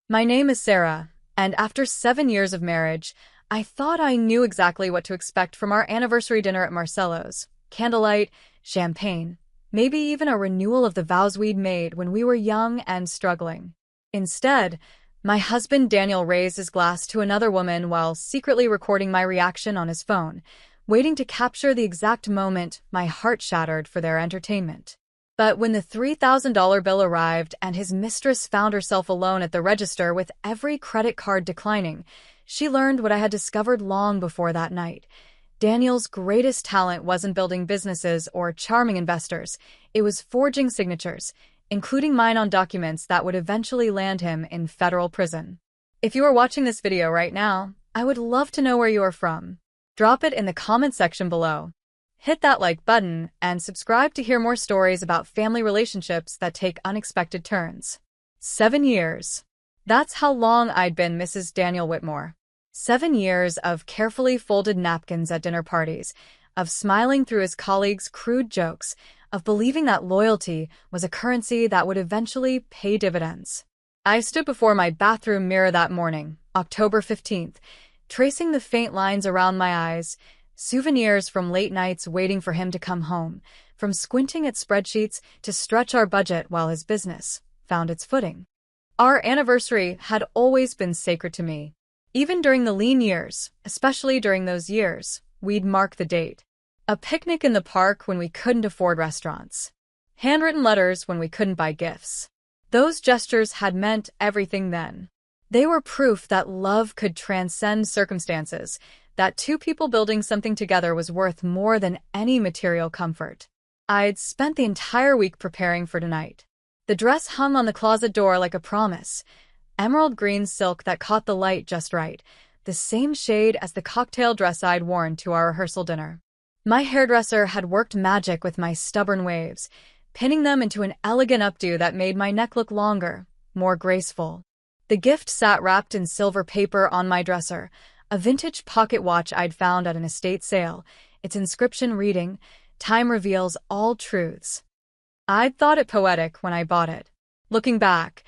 My name is Sarah, and after 7 years of marriage, I thought I knew exactly what to expect from our anniversary dinner at Marcello's. Candlelight, champagne, maybe even a renewal of the vows we'd made when we were young and struggling. Instead, my husband Daniel raised his glass to another woman while secretly recording my reaction on his phone, waiting to capture the exact moment my heart shattered for their entertainment. But when the $3,000 bill arrived and his mistress found herself alone at the register with every credit card declining, she learned what I had discovered long before that night. Daniel's greatest talent wasn't building businesses or charming investors. It was forging signatures, including mine on documents that would eventually land him in federal prison. If you are watching this video right now, I would love to know where you are from. Drop it in the comment section below. Hit that like button and subscribe to hear more stories about family relationships that take unexpected turns. 7 years. That's how long I'd been Mrs. Daniel Whitmore. 7 years of carefully folded napkins at dinner parties, of smiling through his colleagues' crude jokes, of believing that loyalty was a currency that would eventually pay dividends. I stood before my bathroom mirror that morning, October 15th, tracing the faint lines around my eyes, souvenirs from late nights waiting for him to come home, from squinting at spreadsheets to stretch our budget while his business found its footing. Our anniversary had always been sacred to me. Even during the lean years, especially during those years, we'd mark the date. A picnic in the park when we couldn't afford restaurants. Handwritten letters when we couldn't buy gifts. Those gestures had meant everything then. They were proof that love could transcend circumstances, that two people building something together was worth more than any material comfort. I'd spent the entire week preparing for tonight. The dress hung on the closet door like a promise. Emerald green silk that caught the light just right, the same shade as the cocktail dress I'd worn to our rehearsal dinner. My hairdresser had worked magic with my stubborn waves, pinning them into an elegant updo that made my neck look longer, more graceful. The gift sat wrapped in silver paper on my dresser, a vintage pocket watch I'd found at an estate sale, its inscription reading, "Time reveals all truths." I'd thought it poetic when I bought it. Looking back,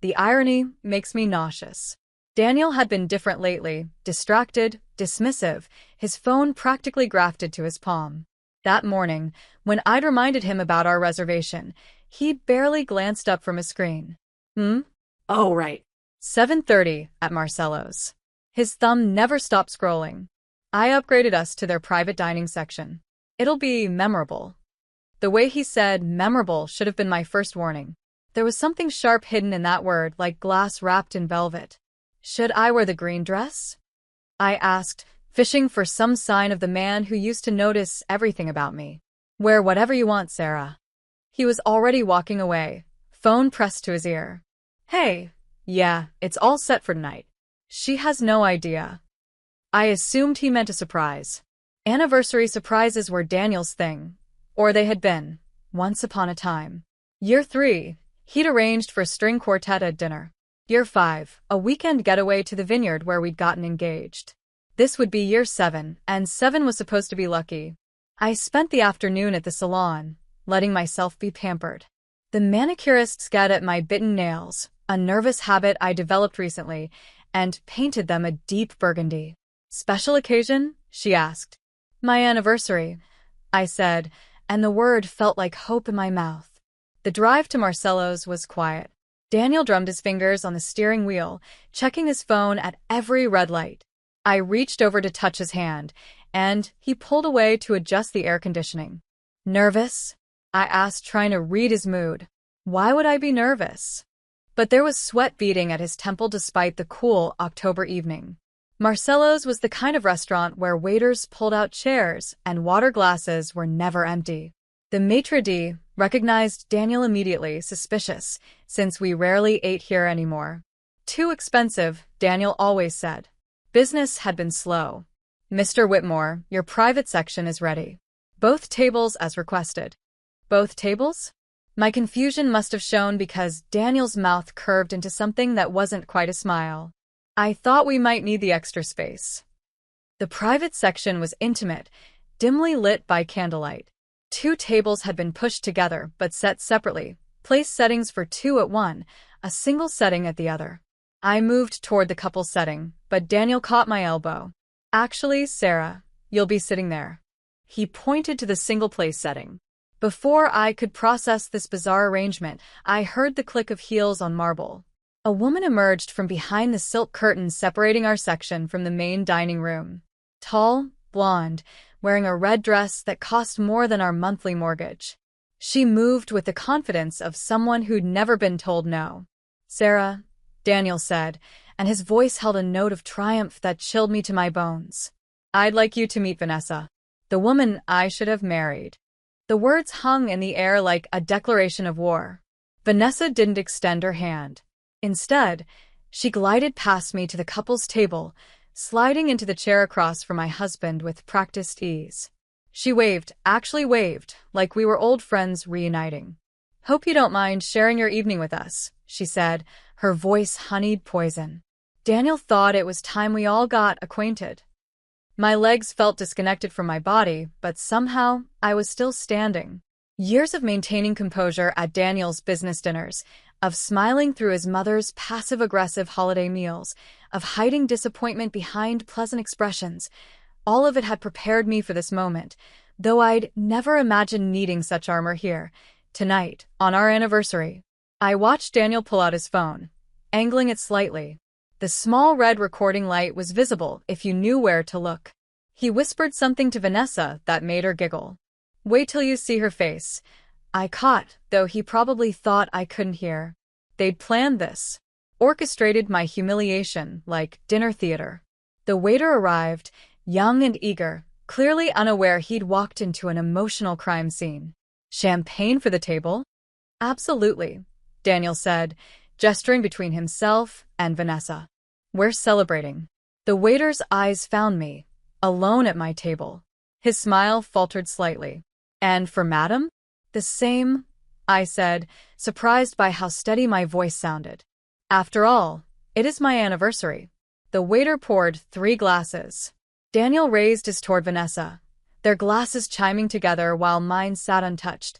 the irony makes me nauseous. Daniel had been different lately, distracted, dismissive, his phone practically grafted to his palm. That morning, when I'd reminded him about our reservation, he barely glanced up from his screen. Oh, right. 7:30 at Marcello's. His thumb never stopped scrolling. I upgraded us to their private dining section. It'll be memorable. The way he said memorable should have been my first warning. There was something sharp hidden in that word, like glass wrapped in velvet. Should I wear the green dress? I asked, fishing for some sign of the man who used to notice everything about me. Wear whatever you want, Sarah. He was already walking away, phone pressed to his ear. Hey, yeah, it's all set for tonight. She has no idea. I assumed he meant a surprise. Anniversary surprises were Daniel's thing. Or they had been, once upon a time. Year 3, he'd arranged for a string quartet at dinner. Year 5, a weekend getaway to the vineyard where we'd gotten engaged. This would be year 7, and 7 was supposed to be lucky. I spent the afternoon at the salon, letting myself be pampered. The manicurist scanned at my bitten nails, a nervous habit I developed recently, and painted them a deep burgundy. Special occasion? She asked. My anniversary, I said, and the word felt like hope in my mouth. The drive to Marcello's was quiet. Daniel drummed his fingers on the steering wheel, checking his phone at every red light. I reached over to touch his hand, and he pulled away to adjust the air conditioning. Nervous? I asked, trying to read his mood. Why would I be nervous? But there was sweat beading at his temple despite the cool October evening. Marcello's was the kind of restaurant where waiters pulled out chairs and water glasses were never empty. The maitre d' recognized Daniel immediately, suspicious, since we rarely ate here anymore. Too expensive, Daniel always said. Business had been slow. Mr. Whitmore, your private section is ready. Both tables as requested. Both tables? My confusion must have shown because Daniel's mouth curved into something that wasn't quite a smile. I thought we might need the extra space. The private section was intimate, dimly lit by candlelight. 2 tables had been pushed together but set separately, place settings for 2 at one, a single setting at the other. I moved toward the couple's setting, but Daniel caught my elbow. Actually, Sarah, you'll be sitting there. He pointed to the single-place setting. Before I could process this bizarre arrangement, I heard the click of heels on marble. A woman emerged from behind the silk curtains separating our section from the main dining room. Tall, blonde, wearing a red dress that cost more than our monthly mortgage. She moved with the confidence of someone who'd never been told no. "Sarah," Daniel said, and his voice held a note of triumph that chilled me to my bones. "I'd like you to meet Vanessa, the woman I should have married." The words hung in the air like a declaration of war. Vanessa didn't extend her hand. Instead, she glided past me to the couple's table, sliding into the chair across from my husband with practiced ease. She actually waved, like we were old friends reuniting. "Hope you don't mind sharing your evening with us," she said, her voice honeyed poison. Daniel thought it was time we all got acquainted. My legs felt disconnected from my body, but somehow I was still standing. Years of maintaining composure at Daniel's business dinners, of smiling through his mother's passive-aggressive holiday meals, of hiding disappointment behind pleasant expressions, all of it had prepared me for this moment, though I'd never imagined needing such armor here. Tonight, on our anniversary, I watched Daniel pull out his phone, angling it slightly. The small red recording light was visible if you knew where to look. He whispered something to Vanessa that made her giggle. "Wait till you see her face," I caught, though he probably thought I couldn't hear. They'd planned this, orchestrated my humiliation like dinner theater. The waiter arrived, young and eager, clearly unaware he'd walked into an emotional crime scene. "Champagne for the table?" "Absolutely," Daniel said, gesturing between himself and Vanessa. "We're celebrating." The waiter's eyes found me, alone at my table. His smile faltered slightly. "And for Madam?" "The same," I said, surprised by how steady my voice sounded. "After all, it is my anniversary." The waiter poured 3 glasses. Daniel raised his toward Vanessa, their glasses chiming together while mine sat untouched,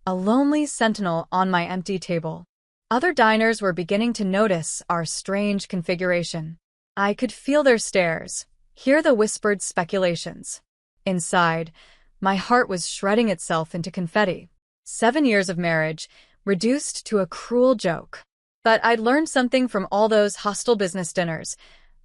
a lonely sentinel on my empty table. Other diners were beginning to notice our strange configuration. I could feel their stares, hear the whispered speculations. Inside, my heart was shredding itself into confetti. 7 years of marriage, reduced to a cruel joke. But I'd learned something from all those hostile business dinners,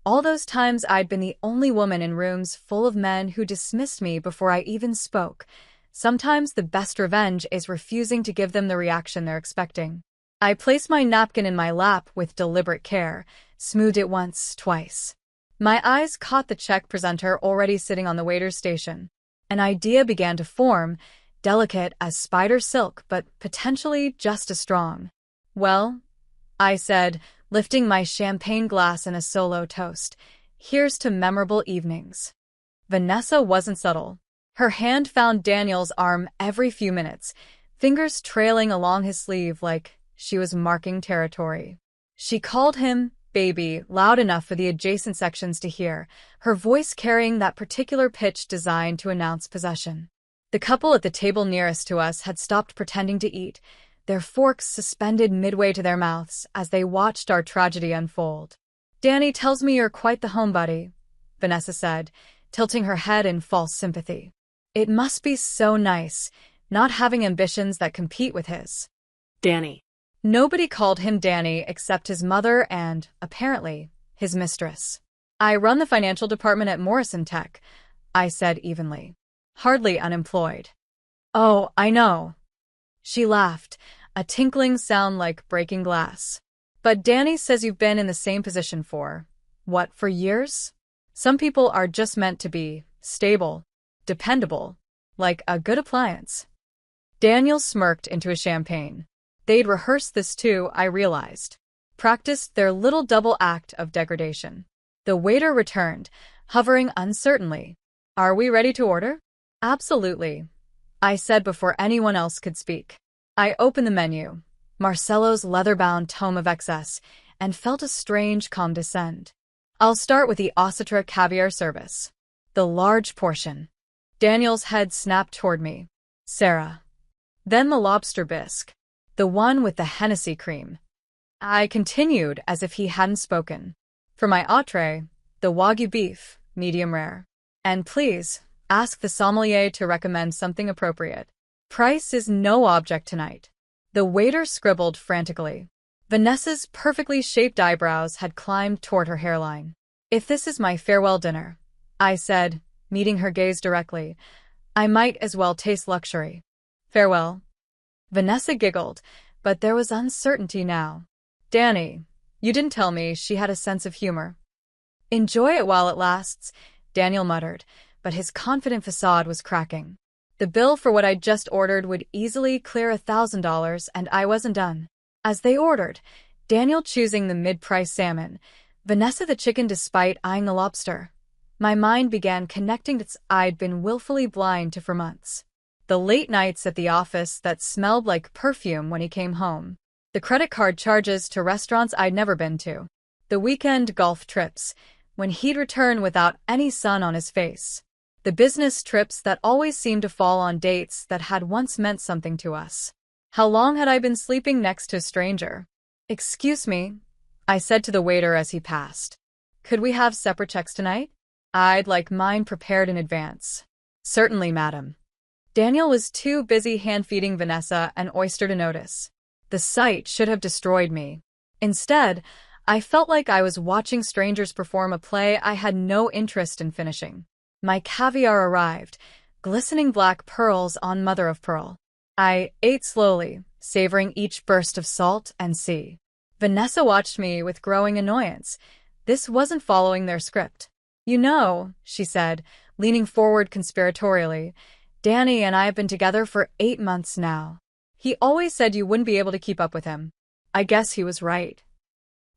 all those times I'd been the only woman in rooms full of men who dismissed me before I even spoke. Sometimes the best revenge is refusing to give them the reaction they're expecting. I placed my napkin in my lap with deliberate care, smoothed it once, twice. My eyes caught the check presenter already sitting on the waiter's station. An idea began to form, delicate as spider silk, but potentially just as strong. "Well," I said, lifting my champagne glass in a solo toast, "here's to memorable evenings." Vanessa wasn't subtle. Her hand found Daniel's arm every few minutes, fingers trailing along his sleeve like she was marking territory. She called him baby loud enough for the adjacent sections to hear, her voice carrying that particular pitch designed to announce possession. The couple at the table nearest to us had stopped pretending to eat, their forks suspended midway to their mouths as they watched our tragedy unfold. "Danny tells me you're quite the homebody," Vanessa said, tilting her head in false sympathy. "It must be so nice, not having ambitions that compete with his." Danny. Nobody called him Danny except his mother and, apparently, his mistress. "I run the financial department at Morrison Tech," I said evenly. "Hardly unemployed." "Oh, I know." She laughed, a tinkling sound like breaking glass. "But Danny says you've been in the same position for, what, for years? Some people are just meant to be stable, dependable, like a good appliance." Daniel smirked into his champagne. They'd rehearsed this too, I realized. Practiced their little double act of degradation. The waiter returned, hovering uncertainly. "Are we ready to order?" "Absolutely," I said before anyone else could speak. I opened the menu, Marcello's leather-bound tome of excess, and felt a strange calm descend. "I'll start with the Ossetra caviar service. The large portion." Daniel's head snapped toward me. "Sarah." "Then the lobster bisque. The one with the Hennessy cream." I continued as if he hadn't spoken. For my entree, the Wagyu beef, medium rare. And please, ask the sommelier to recommend something appropriate. Price is no object tonight. The waiter scribbled frantically. Vanessa's perfectly shaped eyebrows had climbed toward her hairline. If this is my farewell dinner, I said, meeting her gaze directly, I might as well taste luxury. Farewell. Vanessa giggled, but there was uncertainty now. Danny, you didn't tell me she had a sense of humor. Enjoy it while it lasts, Daniel muttered, but his confident facade was cracking. The bill for what I'd just ordered would easily clear $1,000, and I wasn't done. As they ordered, Daniel choosing the mid-price salmon, Vanessa the chicken despite eyeing the lobster. My mind began connecting dots I'd been willfully blind to for months. The late nights at the office that smelled like perfume when he came home. The credit card charges to restaurants I'd never been to. The weekend golf trips, when he'd return without any sun on his face. The business trips that always seemed to fall on dates that had once meant something to us. How long had I been sleeping next to a stranger? Excuse me, I said to the waiter as he passed. Could we have separate checks tonight? I'd like mine prepared in advance. Certainly, madam. Daniel was too busy hand-feeding Vanessa an oyster to notice. The sight should have destroyed me. Instead, I felt like I was watching strangers perform a play I had no interest in finishing. My caviar arrived, glistening black pearls on mother of pearl. I ate slowly, savoring each burst of salt and sea. Vanessa watched me with growing annoyance. This wasn't following their script. You know, she said, leaning forward conspiratorially, Danny and I have been together for 8 months now. He always said you wouldn't be able to keep up with him. I guess he was right.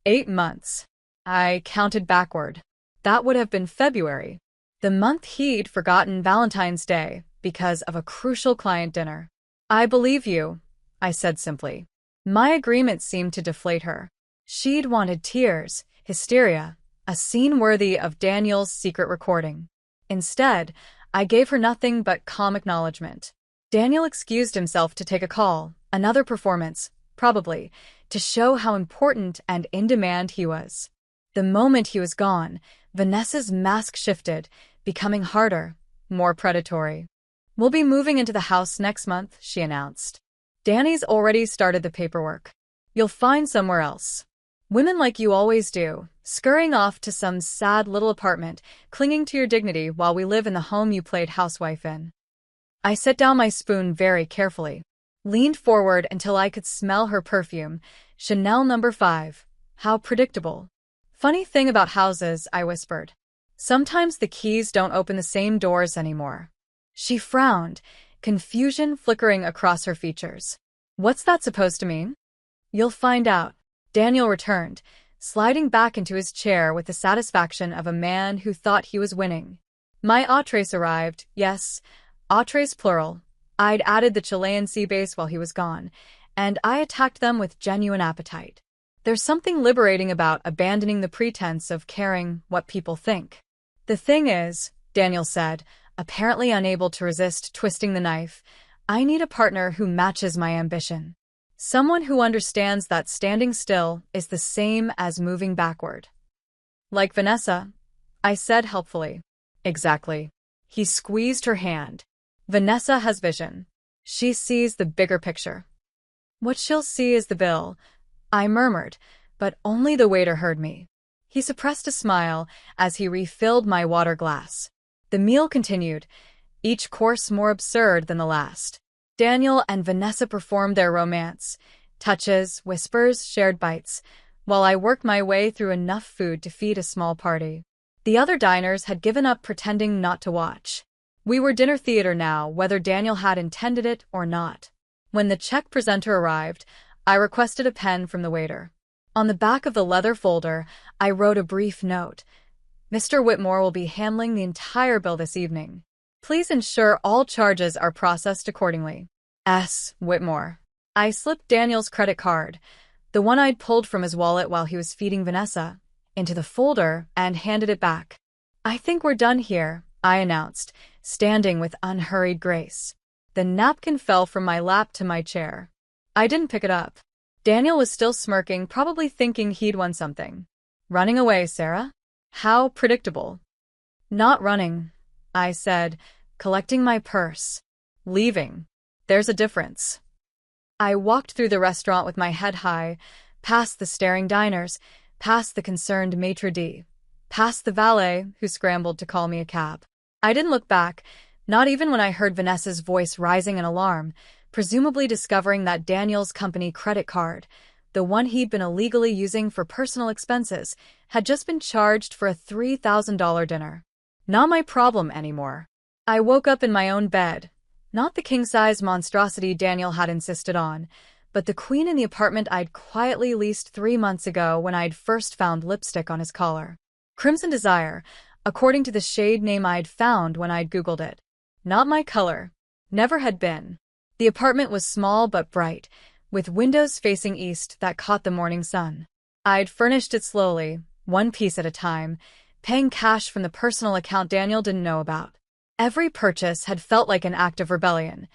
8 months. I counted backward. That would have been February, the month he'd forgotten Valentine's Day because of a crucial client dinner. I believe you, I said simply. My agreement seemed to deflate her. She'd wanted tears, hysteria, a scene worthy of Daniel's secret recording. Instead, I gave her nothing but calm acknowledgement. Daniel excused himself to take a call, another performance, probably, to show how important and in demand he was. The moment he was gone, Vanessa's mask shifted, becoming harder, more predatory. We'll be moving into the house next month, she announced. Danny's already started the paperwork. You'll find somewhere else. Women like you always do, scurrying off to some sad little apartment, clinging to your dignity while we live in the home you played housewife in. I set down my spoon very carefully, leaned forward until I could smell her perfume, Chanel No. 5. How predictable. Funny thing about houses, I whispered. Sometimes the keys don't open the same doors anymore. She frowned, confusion flickering across her features. What's that supposed to mean? You'll find out. Daniel returned, sliding back into his chair with the satisfaction of a man who thought he was winning. My entrees arrived, yes, entrees plural. I'd added the Chilean sea base while he was gone, and I attacked them with genuine appetite. There's something liberating about abandoning the pretense of caring what people think. The thing is, Daniel said, apparently unable to resist twisting the knife, I need a partner who matches my ambition. Someone who understands that standing still is the same as moving backward. Like Vanessa, I said helpfully. Exactly. He squeezed her hand. Vanessa has vision. She sees the bigger picture. What she'll see is the bill, I murmured, but only the waiter heard me. He suppressed a smile as he refilled my water glass. The meal continued, each course more absurd than the last. Daniel and Vanessa performed their romance, touches, whispers, shared bites, while I worked my way through enough food to feed a small party. The other diners had given up pretending not to watch. We were dinner theater now, whether Daniel had intended it or not. When the check presenter arrived, I requested a pen from the waiter. On the back of the leather folder, I wrote a brief note. Mr. Whitmore will be handling the entire bill this evening. Please ensure all charges are processed accordingly. S. Whitmore. I slipped Daniel's credit card, the one I'd pulled from his wallet while he was feeding Vanessa, into the folder and handed it back. I think we're done here, I announced, standing with unhurried grace. The napkin fell from my lap to my chair. I didn't pick it up. Daniel was still smirking, probably thinking he'd won something. Running away, Sarah? How predictable. Not running, I said, collecting my purse. Leaving. There's a difference. I walked through the restaurant with my head high, past the staring diners, past the concerned maitre d', past the valet who scrambled to call me a cab. I didn't look back, not even when I heard Vanessa's voice rising in alarm, presumably discovering that Daniel's company credit card, the one he'd been illegally using for personal expenses, had just been charged for a $3,000 dinner. Not my problem anymore. I woke up in my own bed. Not the king-size monstrosity Daniel had insisted on, but the queen in the apartment I'd quietly leased 3 months ago when I'd first found lipstick on his collar. Crimson Desire, according to the shade name I'd found when I'd Googled it. Not my color. Never had been. The apartment was small but bright, with windows facing east that caught the morning sun. I'd furnished it slowly, one piece at a time, paying cash from the personal account Daniel didn't know about. Every purchase had felt like an act of rebellion.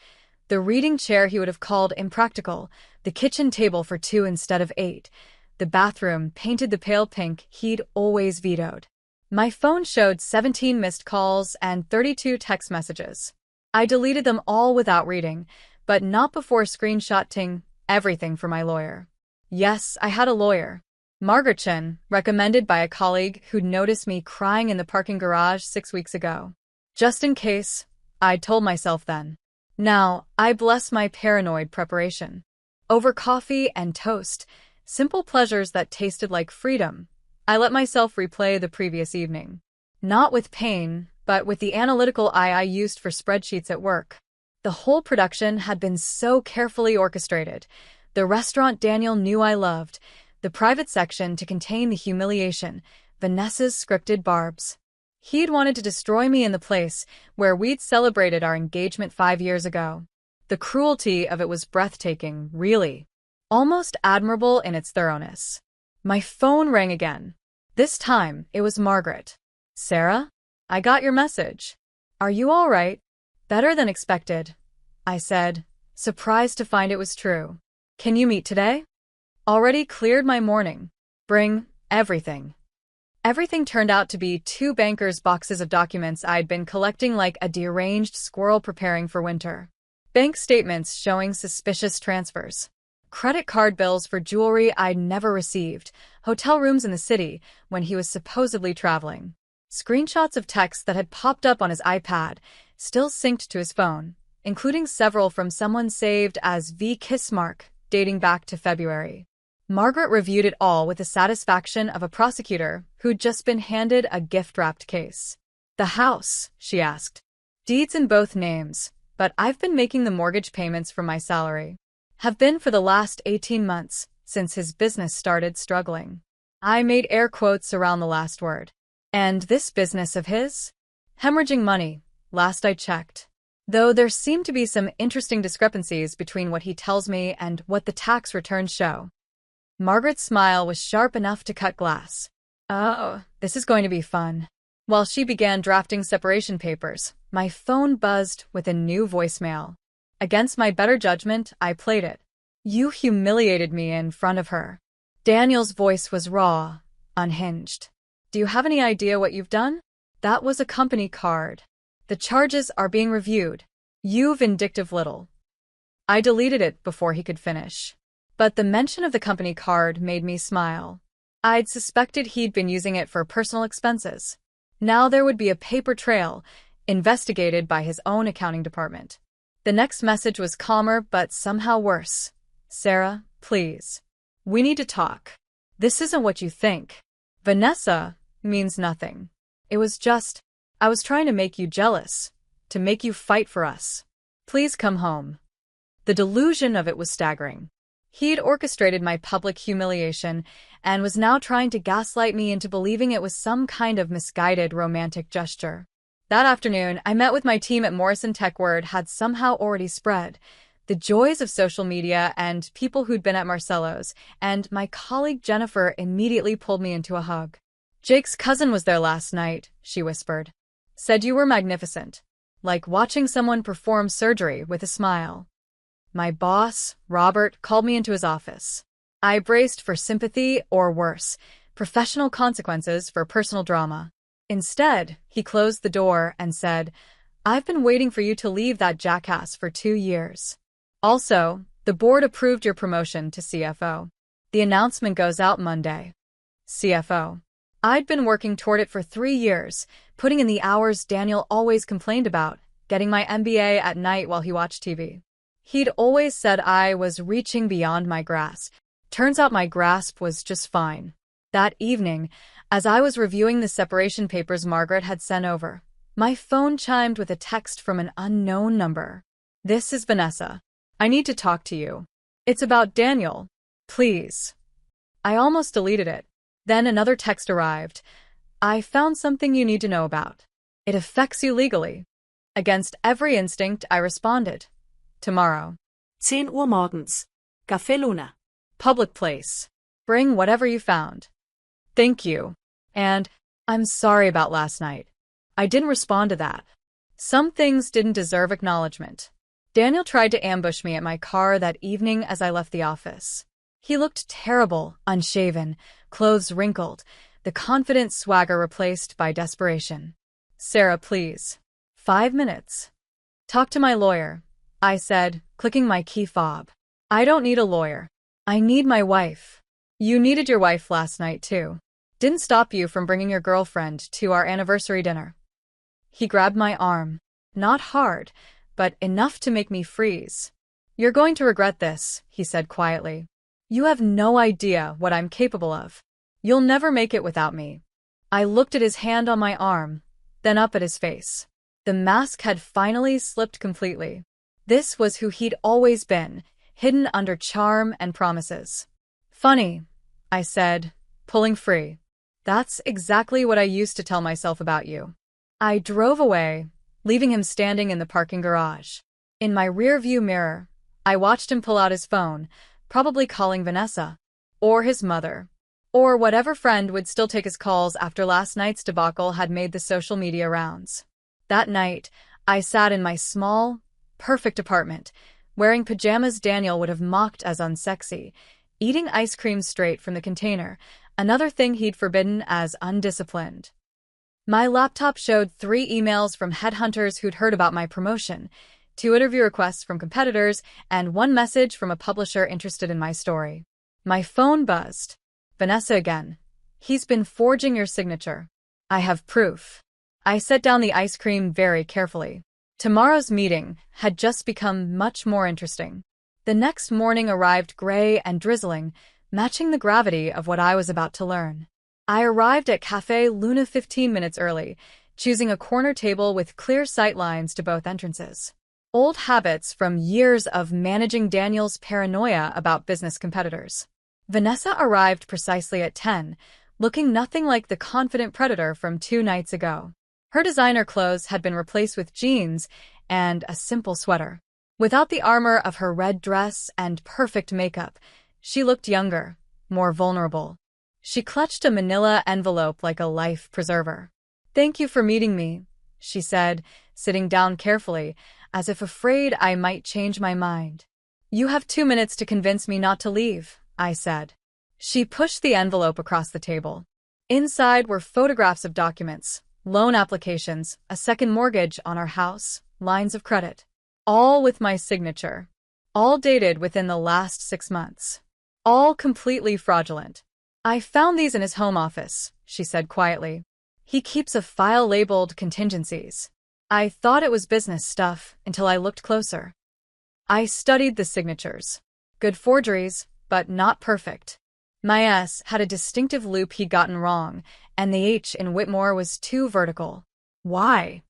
The reading chair he would have called impractical, the kitchen table for 2 instead of 8, the bathroom painted the pale pink he'd always vetoed. My phone showed 17 missed calls and 32 text messages. I deleted them all without reading, but not before screenshotting everything for my lawyer. Yes, I had a lawyer. Margaret Chen, recommended by a colleague who'd noticed me crying in the parking garage 6 weeks ago. Just in case, I'd told myself then. Now, I bless my paranoid preparation. Over coffee and toast, simple pleasures that tasted like freedom, I let myself replay the previous evening. Not with pain, but with the analytical eye I used for spreadsheets at work. The whole production had been so carefully orchestrated. The restaurant Daniel knew I loved, the private section to contain the humiliation, Vanessa's scripted barbs. He'd wanted to destroy me in the place where we'd celebrated our engagement 5 years ago. The cruelty of it was breathtaking, really. Almost admirable in its thoroughness. My phone rang again. This time, it was Margaret. Sarah? I got your message. Are you all right? Better than expected, I said, surprised to find it was true. Can you meet today? Already cleared my morning. Bring everything. Everything turned out to be 2 bankers' boxes of documents I'd been collecting like a deranged squirrel preparing for winter. Bank statements showing suspicious transfers. Credit card bills for jewelry I'd never received. Hotel rooms in the city when he was supposedly traveling. Screenshots of texts that had popped up on his iPad, still synced to his phone, including several from someone saved as V. Kissmark, dating back to February. Margaret reviewed it all with the satisfaction of a prosecutor who'd just been handed a gift-wrapped case. The house, she asked. Deeds in both names, but I've been making the mortgage payments from my salary. Have been for the last 18 months, since his business started struggling. I made air quotes around the last word. And this business of his? Hemorrhaging money, last I checked. Though there seem to be some interesting discrepancies between what he tells me and what the tax returns show. Margaret's smile was sharp enough to cut glass. Oh, this is going to be fun. While she began drafting separation papers, my phone buzzed with a new voicemail. Against my better judgment, I played it. You humiliated me in front of her. Daniel's voice was raw, unhinged. Do you have any idea what you've done? That was a company card. The charges are being reviewed. You vindictive little. I deleted it before he could finish. But the mention of the company card made me smile. I'd suspected he'd been using it for personal expenses. Now there would be a paper trail, investigated by his own accounting department. The next message was calmer but somehow worse. Sarah, please. We need to talk. This isn't what you think. Vanessa means nothing. It was just, I was trying to make you jealous, to make you fight for us. Please come home. The delusion of it was staggering. He'd orchestrated my public humiliation and was now trying to gaslight me into believing it was some kind of misguided romantic gesture. That afternoon, I met with my team at Morrison Tech. Word had somehow already spread. The joys of social media and people who'd been at Marcello's, and my colleague Jennifer immediately pulled me into a hug. Jake's cousin was there last night, she whispered. Said you were magnificent. Like watching someone perform surgery with a smile. My boss, Robert, called me into his office. I braced for sympathy or worse, professional consequences for personal drama. Instead, he closed the door and said, "I've been waiting for you to leave that jackass for 2 years. Also, the board approved your promotion to CFO. The announcement goes out Monday." CFO. I'd been working toward it for 3 years, putting in the hours Daniel always complained about, getting my MBA at night while he watched TV. He'd always said I was reaching beyond my grasp. Turns out my grasp was just fine. That evening, as I was reviewing the separation papers Margaret had sent over, my phone chimed with a text from an unknown number. "This is Vanessa. I need to talk to you. It's about Daniel. Please." I almost deleted it. Then another text arrived. "I found something you need to know about. It affects you legally." Against every instinct, I responded. "Tomorrow. 10 Uhr morgens. Café Luna. Public place. Bring whatever you found. Thank you. And I'm sorry about last night. I didn't respond to that. Some things didn't deserve acknowledgement." Daniel tried to ambush me at my car that evening as I left the office. He looked terrible, unshaven, clothes wrinkled, the confident swagger replaced by desperation. "Sarah, please. 5 minutes." "Talk to my lawyer," I said, clicking my key fob. "I don't need a lawyer. I need my wife." "You needed your wife last night, too. Didn't stop you from bringing your girlfriend to our anniversary dinner." He grabbed my arm. Not hard, but enough to make me freeze. "You're going to regret this," he said quietly. "You have no idea what I'm capable of. You'll never make it without me." I looked at his hand on my arm, then up at his face. The mask had finally slipped completely. This was who he'd always been, hidden under charm and promises. "Funny," I said, pulling free. "That's exactly what I used to tell myself about you." I drove away, leaving him standing in the parking garage. In my rearview mirror, I watched him pull out his phone, probably calling Vanessa, or his mother, or whatever friend would still take his calls after last night's debacle had made the social media rounds. That night, I sat in my small, perfect apartment, wearing pajamas Daniel would have mocked as unsexy, eating ice cream straight from the container, another thing he'd forbidden as undisciplined. My laptop showed 3 emails from headhunters who'd heard about my promotion, 2 interview requests from competitors, and 1 message from a publisher interested in my story. My phone buzzed. "Vanessa again. He's been forging your signature. I have proof." I set down the ice cream very carefully. Tomorrow's meeting had just become much more interesting. The next morning arrived gray and drizzling, matching the gravity of what I was about to learn. I arrived at Café Luna 15 minutes early, choosing a corner table with clear sight lines to both entrances. Old habits from years of managing Daniel's paranoia about business competitors. Vanessa arrived precisely at 10, looking nothing like the confident predator from 2 nights ago. Her designer clothes had been replaced with jeans and a simple sweater. Without the armor of her red dress and perfect makeup, she looked younger, more vulnerable. She clutched a manila envelope like a life preserver. "Thank you for meeting me," she said, sitting down carefully, as if afraid I might change my mind. "You have 2 minutes to convince me not to leave," I said. She pushed the envelope across the table. Inside were photographs of documents, loan applications, a second mortgage on our house, lines of credit. All with my signature. All dated within the last 6 months. All completely fraudulent. "I found these in his home office," she said quietly. "He keeps a file labeled contingencies." I thought it was business stuff until I looked closer. I studied the signatures. Good forgeries, but not perfect. My S had a distinctive loop he'd gotten wrong, and the H in Whitmore was too vertical. Why?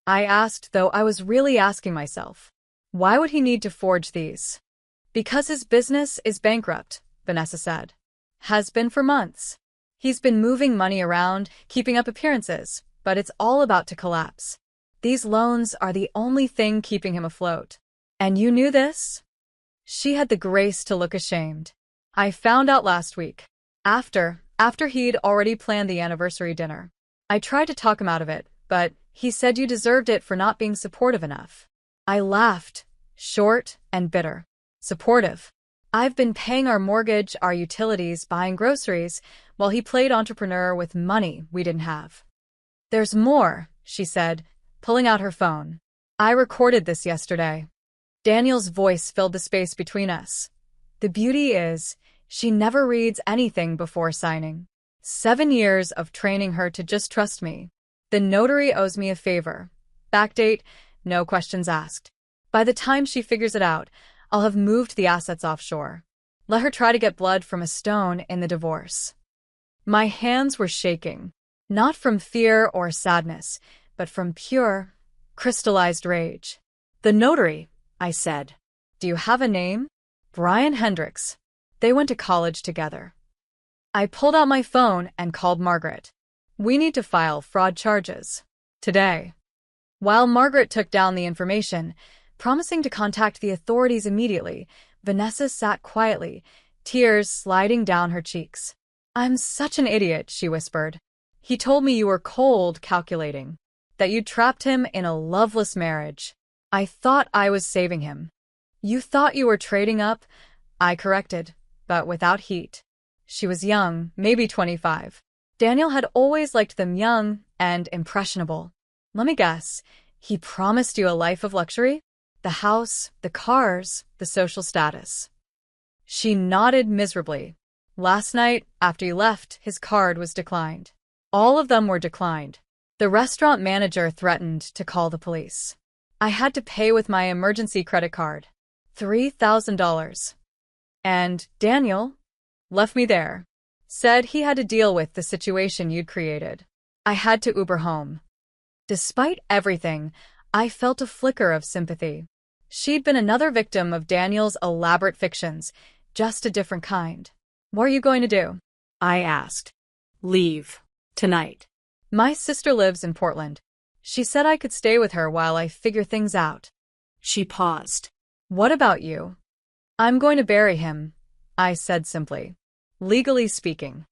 I asked, though I was really asking myself. Why would he need to forge these? "Because his business is bankrupt," Vanessa said. "Has been for months. He's been moving money around, keeping up appearances, but it's all about to collapse. These loans are the only thing keeping him afloat. And you knew this?" She had the grace to look ashamed. "I found out last week. After he'd already planned the anniversary dinner. I tried to talk him out of it, but he said you deserved it for not being supportive enough." I laughed, short and bitter. "Supportive? I've been paying our mortgage, our utilities, buying groceries, while he played entrepreneur with money we didn't have. There's more, she said, pulling out her phone. I recorded this yesterday. Daniel's voice filled the space between us. The beauty is, she never reads anything before signing. 7 years of training her to just trust me. The notary owes me a favor. Backdate, no questions asked. By the time she figures it out, I'll have moved the assets offshore. Let her try to get blood from a stone in the divorce. My hands were shaking, not from fear or sadness, but from pure, crystallized rage. The notary, I said. Do you have a name? Brian Hendricks. They went to college together. I pulled out my phone and called Margaret. We need to file fraud charges. Today. While Margaret took down the information, promising to contact the authorities immediately, Vanessa sat quietly, tears sliding down her cheeks. I'm such an idiot, she whispered. He told me you were cold, calculating, that you trapped him in a loveless marriage. I thought I was saving him. You thought you were trading up? I corrected, but without heat. She was young, maybe 25. Daniel had always liked them young and impressionable. Let me guess, he promised you a life of luxury? The house, the cars, the social status. She nodded miserably. Last night, after you left, his card was declined. All of them were declined. The restaurant manager threatened to call the police. I had to pay with my emergency credit card. $3,000. And Daniel left me there. Said he had to deal with the situation you'd created. I had to Uber home. Despite everything, I felt a flicker of sympathy. She'd been another victim of Daniel's elaborate fictions, just a different kind. What are you going to do? I asked. Leave. Tonight. My sister lives in Portland. She said I could stay with her while I figure things out. She paused. What about you? I'm going to bury him, I said simply. Legally speaking.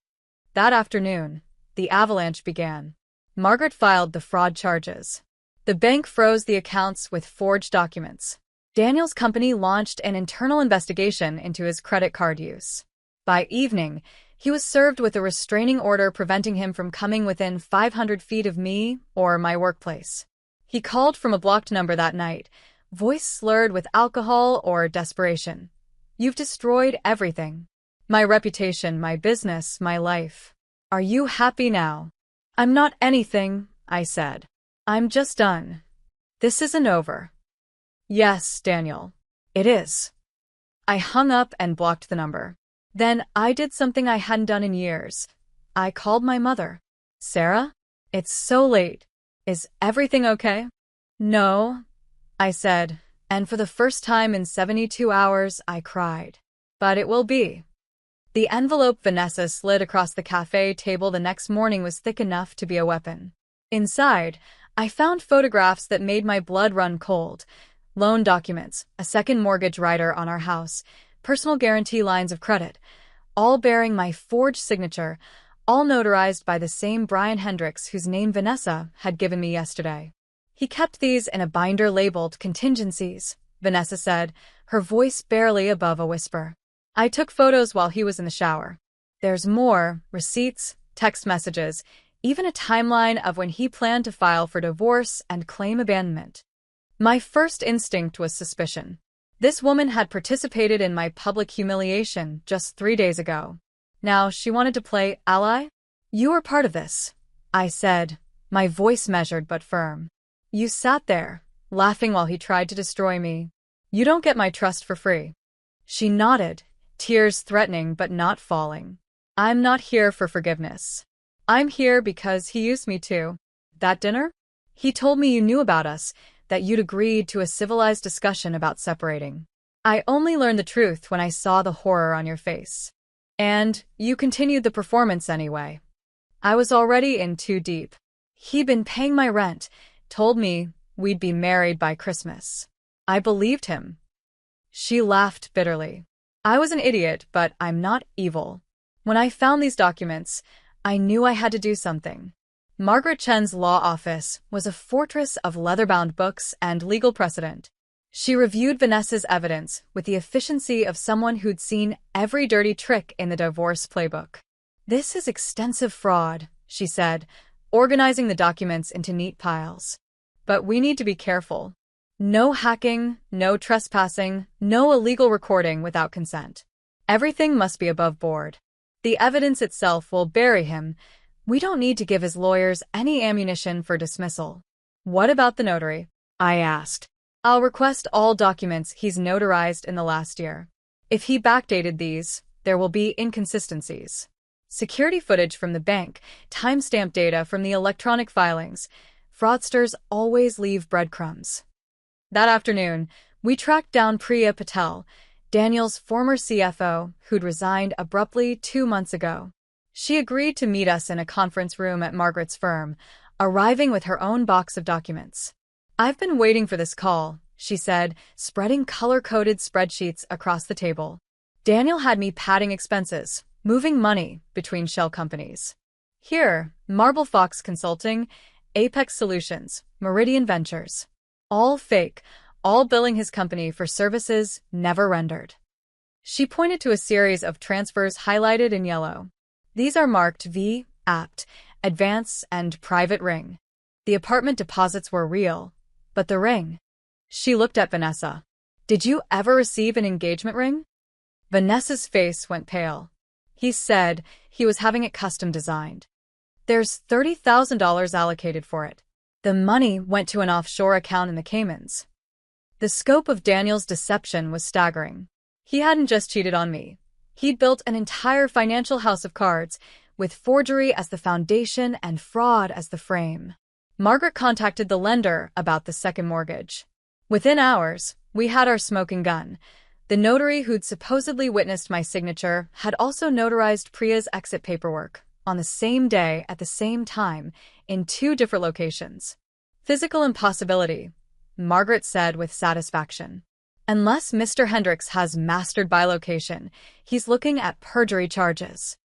That afternoon, the avalanche began. Margaret filed the fraud charges. The bank froze the accounts with forged documents. Daniel's company launched an internal investigation into his credit card use. By evening, he was served with a restraining order preventing him from coming within 500 feet of me or my workplace. He called from a blocked number that night, voice slurred with alcohol or desperation. You've destroyed everything. My reputation, my business, my life. Are you happy now? I'm not anything, I said. I'm just done. This isn't over. Yes, Daniel. It is. I hung up and blocked the number. Then I did something I hadn't done in years. I called my mother. Sarah? It's so late. Is everything okay? No, I said, and for the first time in 72 hours, I cried. But it will be. The envelope Vanessa slid across the cafe table the next morning was thick enough to be a weapon. Inside, I found photographs that made my blood run cold. Loan documents, a second mortgage rider on our house, personal guarantee lines of credit, all bearing my forged signature, all notarized by the same Brian Hendricks whose name Vanessa had given me yesterday. He kept these in a binder labeled contingencies, Vanessa said, her voice barely above a whisper. I took photos while he was in the shower. There's more, receipts, text messages, even a timeline of when he planned to file for divorce and claim abandonment. My first instinct was suspicion. This woman had participated in my public humiliation just 3 days ago. Now she wanted to play ally? You were part of this, I said, my voice measured but firm. You sat there, laughing while he tried to destroy me. You don't get my trust for free. She nodded, tears threatening but not falling. I'm not here for forgiveness. I'm here because he used me to. That dinner? He told me you knew about us, that you'd agreed to a civilized discussion about separating. I only learned the truth when I saw the horror on your face. And you continued the performance anyway. I was already in too deep. He'd been paying my rent, told me we'd be married by Christmas. I believed him. She laughed bitterly. I was an idiot, but I'm not evil. When I found these documents, I knew I had to do something. Margaret Chen's law office was a fortress of leather-bound books and legal precedent. She reviewed Vanessa's evidence with the efficiency of someone who'd seen every dirty trick in the divorce playbook. "This is extensive fraud," she said, organizing the documents into neat piles. "But we need to be careful. No hacking, no trespassing, no illegal recording without consent. Everything must be above board. The evidence itself will bury him. We don't need to give his lawyers any ammunition for dismissal." "What about the notary?" I asked. "I'll request all documents he's notarized in the last year. If he backdated these, there will be inconsistencies. Security footage from the bank, timestamp data from the electronic filings. Fraudsters always leave breadcrumbs." That afternoon, we tracked down Priya Patel, Daniel's former CFO, who'd resigned abruptly 2 months ago. She agreed to meet us in a conference room at Margaret's firm, arriving with her own box of documents. "I've been waiting for this call," she said, spreading color-coded spreadsheets across the table. "Daniel had me padding expenses, moving money between shell companies. Here, Marble Fox Consulting, Apex Solutions, Meridian Ventures. All fake, all billing his company for services never rendered." She pointed to a series of transfers highlighted in yellow. "These are marked V, Apt, Advance, and Private Ring. The apartment deposits were real, but the ring..." She looked at Vanessa. "Did you ever receive an engagement ring?" Vanessa's face went pale. "He said he was having it custom designed. There's $30,000 allocated for it. The money went to an offshore account in the Caymans." The scope of Daniel's deception was staggering. He hadn't just cheated on me. He'd built an entire financial house of cards, with forgery as the foundation and fraud as the frame. Margaret contacted the lender about the second mortgage. Within hours, we had our smoking gun. The notary who'd supposedly witnessed my signature had also notarized Priya's exit paperwork on the same day at the same time in 2 different locations. "Physical impossibility," Margaret said with satisfaction. "Unless Mr. Hendricks has mastered bilocation, he's looking at perjury charges."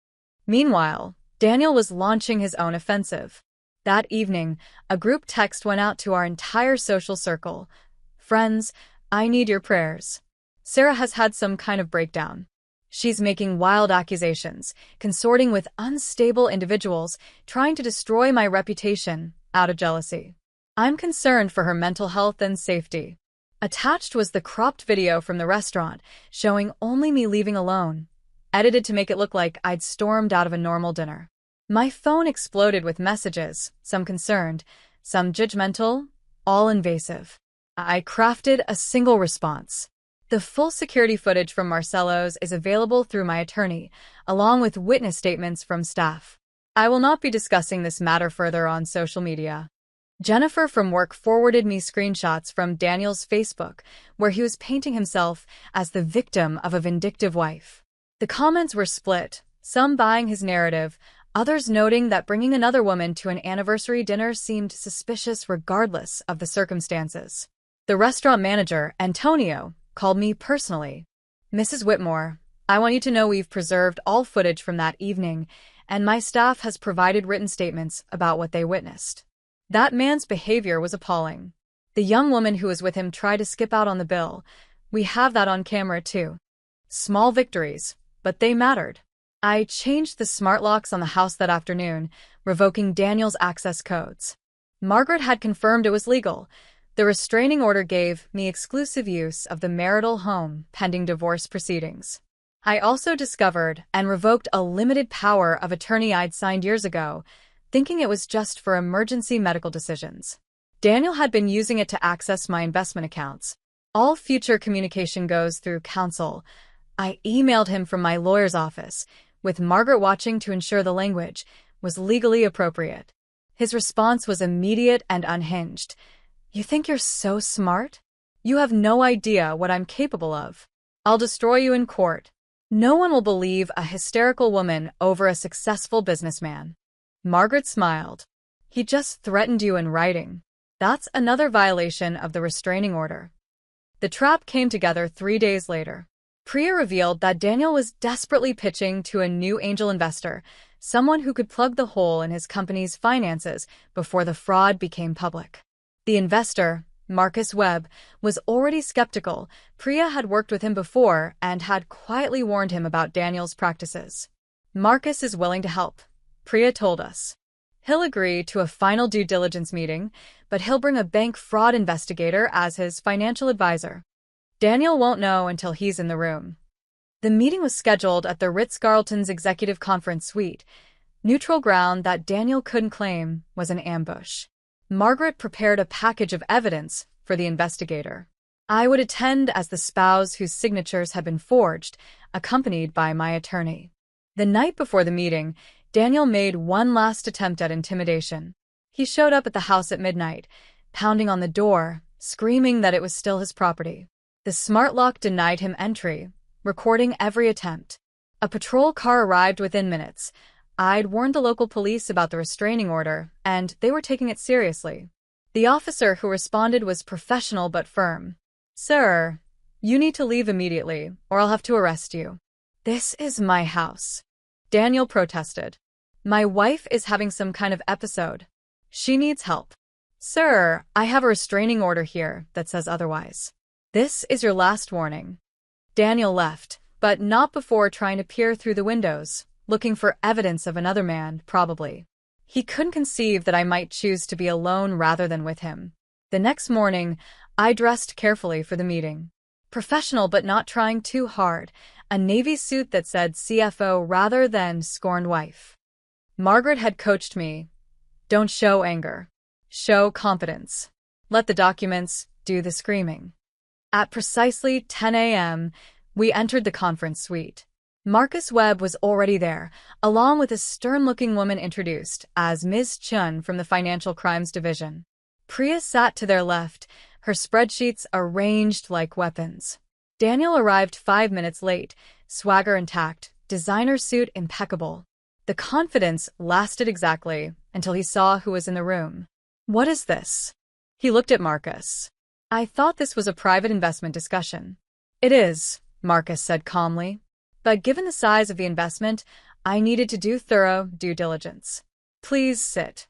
Meanwhile, Daniel was launching his own offensive. That evening, a group text went out to our entire social circle. "Friends, I need your prayers. Sarah has had some kind of breakdown. She's making wild accusations, consorting with unstable individuals, trying to destroy my reputation out of jealousy. I'm concerned for her mental health and safety." Attached was the cropped video from the restaurant, showing only me leaving alone, edited to make it look like I'd stormed out of a normal dinner. My phone exploded with messages, some concerned, some judgmental, all invasive. I crafted a single response. The full security footage from Marcello's is available through my attorney, along with witness statements from staff. I will not be discussing this matter further on social media. Jennifer from work forwarded me screenshots from Daniel's Facebook, where he was painting himself as the victim of a vindictive wife. The comments were split, some buying his narrative, others noting that bringing another woman to an anniversary dinner seemed suspicious regardless of the circumstances. The restaurant manager, Antonio, called me personally. "Mrs. Whitmore, I want you to know we've preserved all footage from that evening, and my staff has provided written statements about what they witnessed. That man's behavior was appalling. The young woman who was with him tried to skip out on the bill. We have that on camera too. Small victories, but they mattered." I changed the smart locks on the house that afternoon, revoking Daniel's access codes. Margaret had confirmed it was legal. The restraining order gave me exclusive use of the marital home pending divorce proceedings. I also discovered and revoked a limited power of attorney I'd signed years ago, thinking it was just for emergency medical decisions. Daniel had been using it to access my investment accounts. All future communication goes through counsel. I emailed him from my lawyer's office, with Margaret watching to ensure the language was legally appropriate. His response was immediate and unhinged. "You think you're so smart? You have no idea what I'm capable of. I'll destroy you in court. No one will believe a hysterical woman over a successful businessman." Margaret smiled. "He just threatened you in writing. That's another violation of the restraining order." The trap came together 3 days later. Priya revealed that Daniel was desperately pitching to a new angel investor, someone who could plug the hole in his company's finances before the fraud became public. The investor, Marcus Webb, was already skeptical. Priya had worked with him before and had quietly warned him about Daniel's practices. Marcus is willing to help, Priya told us. He'll agree to a final due diligence meeting, but he'll bring a bank fraud investigator as his financial advisor. Daniel won't know until he's in the room. The meeting was scheduled at the Ritz-Carlton's executive conference suite. Neutral ground that Daniel couldn't claim was an ambush. Margaret prepared a package of evidence for the investigator. I would attend as the spouse whose signatures had been forged, accompanied by my attorney. The night before the meeting, Daniel made one last attempt at intimidation. He showed up at the house at midnight, pounding on the door, screaming that it was still his property. The smart lock denied him entry, recording every attempt. A patrol car arrived within minutes. I'd warned the local police about the restraining order, and they were taking it seriously. The officer who responded was professional but firm. "Sir, you need to leave immediately, or I'll have to arrest you." "This is my house," Daniel protested. "My wife is having some kind of episode. She needs help." "Sir, I have a restraining order here that says otherwise. This is your last warning." Daniel left, but not before trying to peer through the windows, looking for evidence of another man, probably. He couldn't conceive that I might choose to be alone rather than with him. The next morning, I dressed carefully for the meeting. Professional but not trying too hard, a navy suit that said CFO rather than scorned wife. Margaret had coached me. Don't show anger. Show confidence. Let the documents do the screaming. At precisely 10 a.m., we entered the conference suite. Marcus Webb was already there, along with a stern-looking woman introduced as Ms. Chun from the Financial Crimes Division. Priya sat to their left, her spreadsheets arranged like weapons. Daniel arrived 5 minutes late, swagger intact, designer suit impeccable. The confidence lasted exactly until he saw who was in the room. "What is this?" He looked at Marcus. "I thought this was a private investment discussion." "It is," Marcus said calmly. "But given the size of the investment, I needed to do thorough due diligence. Please sit."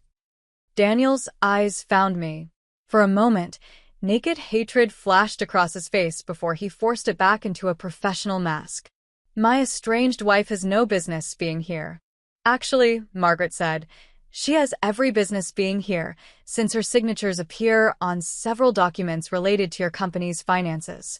Daniel's eyes found me. For a moment, naked hatred flashed across his face before he forced it back into a professional mask. "My estranged wife has no business being here." "Actually," Margaret said, "she has every business being here, since her signatures appear on several documents related to your company's finances."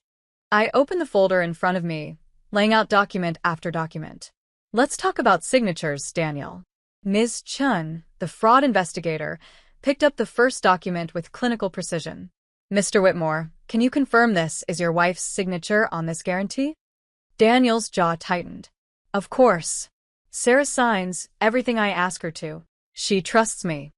I opened the folder in front of me, laying out document after document. "Let's talk about signatures, Daniel." Ms. Chun, the fraud investigator, picked up the first document with clinical precision. "Mr. Whitmore, can you confirm this is your wife's signature on this guarantee?" Daniel's jaw tightened. "Of course. Sarah signs everything I ask her to. She trusts me."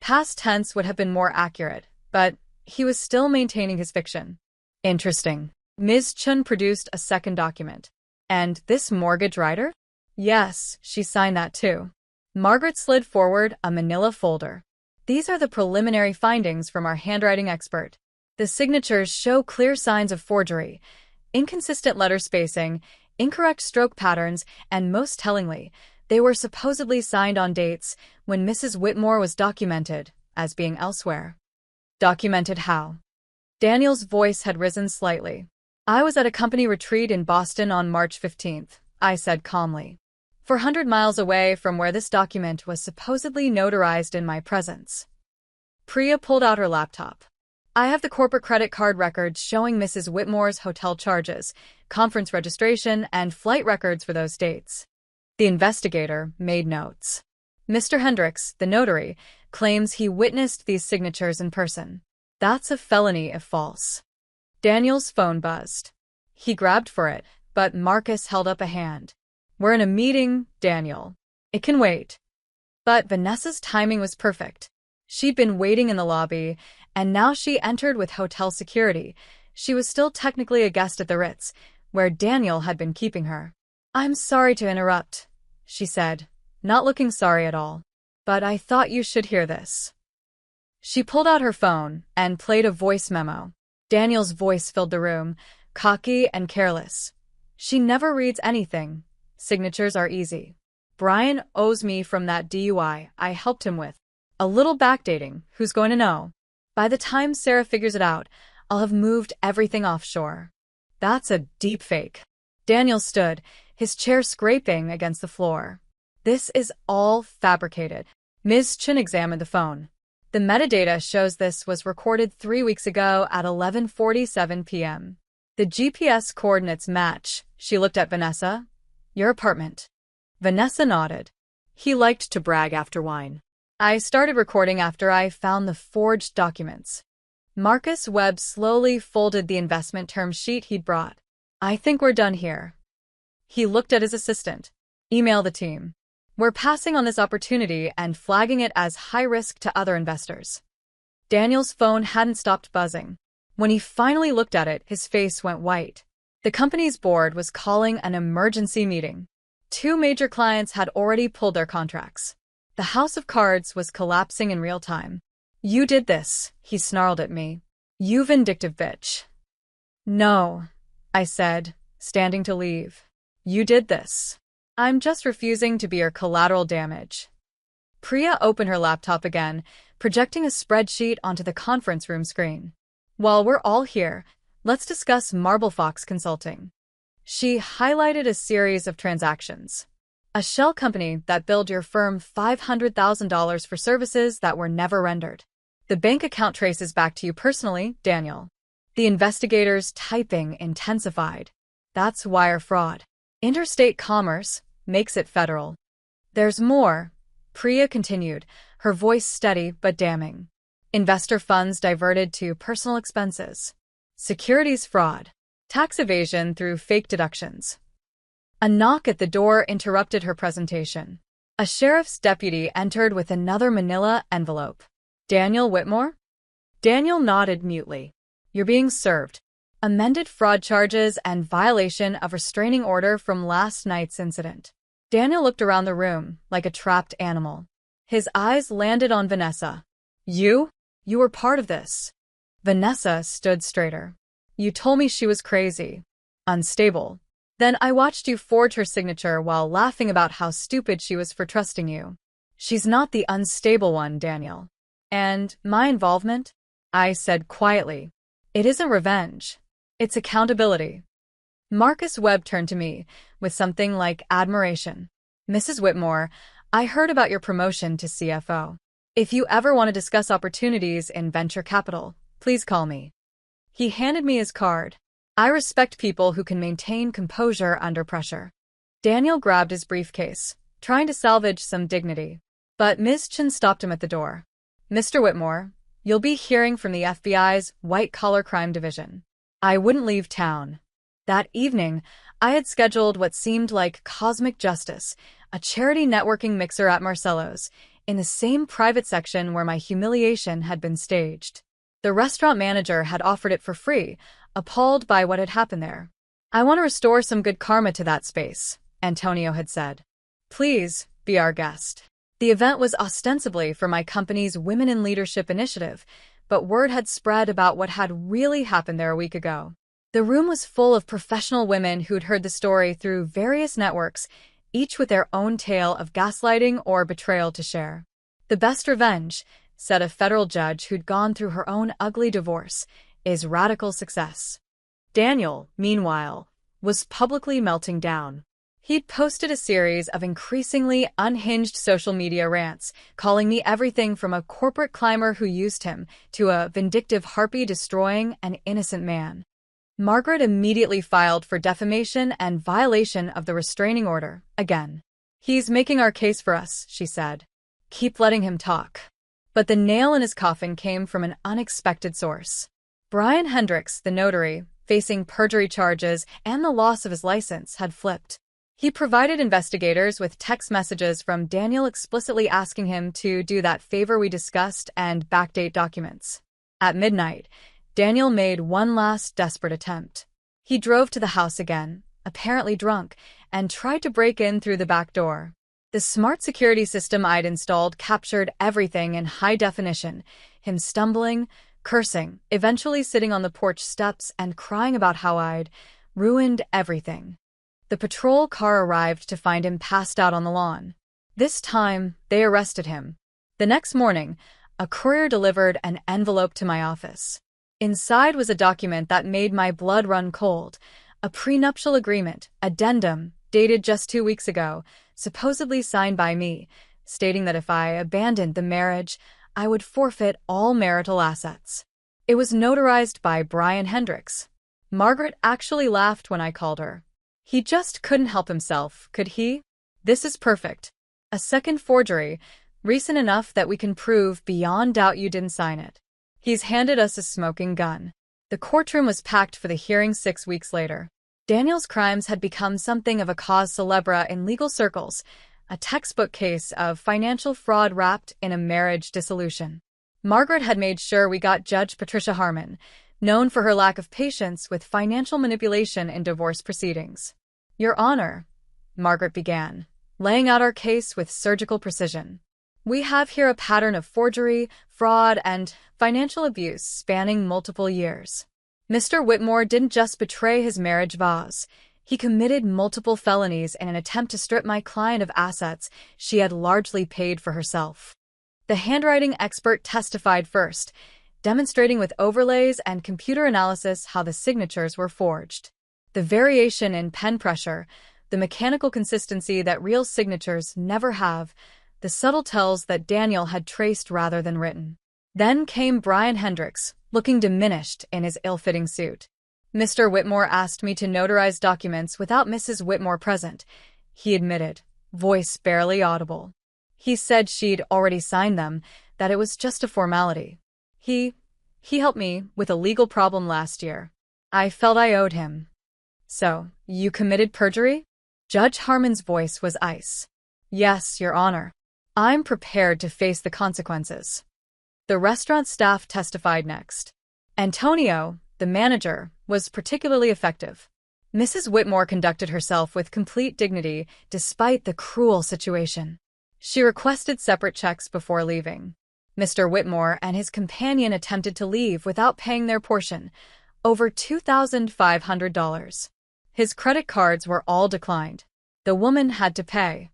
Past tense would have been more accurate, but he was still maintaining his fiction. "Interesting." Ms. Chun produced a second document. "And this mortgage rider?" "Yes, she signed that too." Margaret slid forward a manila folder. "These are the preliminary findings from our handwriting expert. The signatures show clear signs of forgery, inconsistent letter spacing, incorrect stroke patterns, and most tellingly, they were supposedly signed on dates when Mrs. Whitmore was documented as being elsewhere." "Documented how?" Daniel's voice had risen slightly. "I was at a company retreat in Boston on March 15th, I said calmly. 400 miles away from where this document was supposedly notarized in my presence." Priya pulled out her laptop. "I have the corporate credit card records showing Mrs. Whitmore's hotel charges, conference registration, and flight records for those dates." The investigator made notes. "Mr. Hendricks, the notary, claims he witnessed these signatures in person. That's a felony if false." Daniel's phone buzzed. He grabbed for it, but Marcus held up a hand. "We're in a meeting, Daniel. It can wait." But Vanessa's timing was perfect. She'd been waiting in the lobby, and now she entered with hotel security. She was still technically a guest at the Ritz, where Daniel had been keeping her. "I'm sorry to interrupt," she said, not looking sorry at all. "But I thought you should hear this." She pulled out her phone and played a voice memo. Daniel's voice filled the room, cocky and careless. "She never reads anything. Signatures are easy. Brian owes me from that DUI I helped him with. A little backdating, who's going to know? By the time Sarah figures it out, I'll have moved everything offshore. That's a deep fake. Daniel stood, his chair scraping against the floor. This is all fabricated. Ms. Chen examined the phone. The metadata shows this was recorded 3 weeks ago at 11:47 p.m. The GPS coordinates match. She looked at Vanessa. Your apartment. Vanessa nodded. He liked to brag after wine. I started recording after I found the forged documents. Marcus Webb slowly folded the investment term sheet he'd brought. I think we're done here. He looked at his assistant. Email the team. We're passing on this opportunity and flagging it as high risk to other investors. Daniel's phone hadn't stopped buzzing. When he finally looked at it, his face went white. The company's board was calling an emergency meeting. 2 major clients had already pulled their contracts. The house of cards was collapsing in real time. You did this, he snarled at me. You vindictive bitch. No, I said, standing to leave. You did this. I'm just refusing to be your collateral damage. Priya opened her laptop again, projecting a spreadsheet onto the conference room screen. While we're all here, let's discuss Marble Fox Consulting. She highlighted a series of transactions. A shell company that billed your firm $500,000 for services that were never rendered. The bank account traces back to you personally, Daniel. The investigators' typing intensified. That's wire fraud. Interstate commerce makes it federal. There's more, Priya continued, her voice steady but damning. Investor funds diverted to personal expenses. Securities fraud. Tax evasion through fake deductions. A knock at the door interrupted her presentation. A sheriff's deputy entered with another manila envelope. Daniel Whitmore? Daniel nodded mutely. You're being served. Amended fraud charges and violation of restraining order from last night's incident. Daniel looked around the room like a trapped animal. His eyes landed on Vanessa. You were part of this. Vanessa stood straighter. You told me she was crazy. Unstable. Then I watched you forge her signature while laughing about how stupid she was for trusting you. She's not the unstable one, Daniel. And my involvement? I said quietly. It isn't revenge. It's accountability. Marcus Webb turned to me with something like admiration. Mrs. Whitmore, I heard about your promotion to CFO. If you ever want to discuss opportunities in venture capital, please call me. He handed me his card. I respect people who can maintain composure under pressure. Daniel grabbed his briefcase, trying to salvage some dignity. But Ms. Chen stopped him at the door. Mr. Whitmore, you'll be hearing from the FBI's white-collar crime division. I wouldn't leave town. That evening, I had scheduled what seemed like cosmic justice, a charity networking mixer at Marcello's, in the same private section where my humiliation had been staged. The restaurant manager had offered it for free, appalled by what had happened there. I want to restore some good karma to that space, Antonio had said. Please be our guest. The event was ostensibly for my company's Women in Leadership initiative, but word had spread about what had really happened there a week ago. The room was full of professional women who'd heard the story through various networks, each with their own tale of gaslighting or betrayal to share. The best revenge, said a federal judge who'd gone through her own ugly divorce, is radical success. Daniel, meanwhile, was publicly melting down. He'd posted a series of increasingly unhinged social media rants, calling me everything from a corporate climber who used him to a vindictive harpy destroying an innocent man. Margaret immediately filed for defamation and violation of the restraining order, again. He's making our case for us, she said. Keep letting him talk. But the nail in his coffin came from an unexpected source. Brian Hendricks, the notary, facing perjury charges and the loss of his license, had flipped. He provided investigators with text messages from Daniel explicitly asking him to do that favor we discussed and backdate documents. At midnight, Daniel made one last desperate attempt. He drove to the house again, apparently drunk, and tried to break in through the back door. The smart security system I'd installed captured everything in high definition, him stumbling, cursing, eventually sitting on the porch steps and crying about how I'd ruined everything. The patrol car arrived to find him passed out on the lawn. This time, they arrested him. The next morning, a courier delivered an envelope to my office. Inside was a document that made my blood run cold, a prenuptial agreement, addendum, dated just 2 weeks ago, supposedly signed by me, stating that if I abandoned the marriage, I would forfeit all marital assets. It was notarized by Brian Hendricks. Margaret actually laughed when I called her. He just couldn't help himself, could he? This is perfect. A second forgery, recent enough that we can prove beyond doubt you didn't sign it. He's handed us a smoking gun. The courtroom was packed for the hearing 6 weeks later. Daniel's crimes had become something of a cause célèbre in legal circles, a textbook case of financial fraud wrapped in a marriage dissolution. Margaret had made sure we got Judge Patricia Harmon, known for her lack of patience with financial manipulation in divorce proceedings. Your Honor, Margaret began, laying out our case with surgical precision. We have here a pattern of forgery, fraud, and financial abuse spanning multiple years. Mr. Whitmore didn't just betray his marriage vows. He committed multiple felonies in an attempt to strip my client of assets she had largely paid for herself. The handwriting expert testified first, demonstrating with overlays and computer analysis how the signatures were forged. The variation in pen pressure, the mechanical consistency that real signatures never have, the subtle tells that Daniel had traced rather than written. Then came Brian Hendricks, looking diminished in his ill-fitting suit. Mr. Whitmore asked me to notarize documents without Mrs. Whitmore present, he admitted, voice barely audible. He said she'd already signed them, that it was just a formality. He helped me with a legal problem last year. I felt I owed him. So, you committed perjury? Judge Harmon's voice was ice. Yes, Your Honor. I'm prepared to face the consequences. The restaurant staff testified next. Antonio, the manager, was particularly effective. Mrs. Whitmore conducted herself with complete dignity despite the cruel situation. She requested separate checks before leaving. Mr. Whitmore and his companion attempted to leave without paying their portion, over $2,500. His credit cards were all declined. The woman had to pay.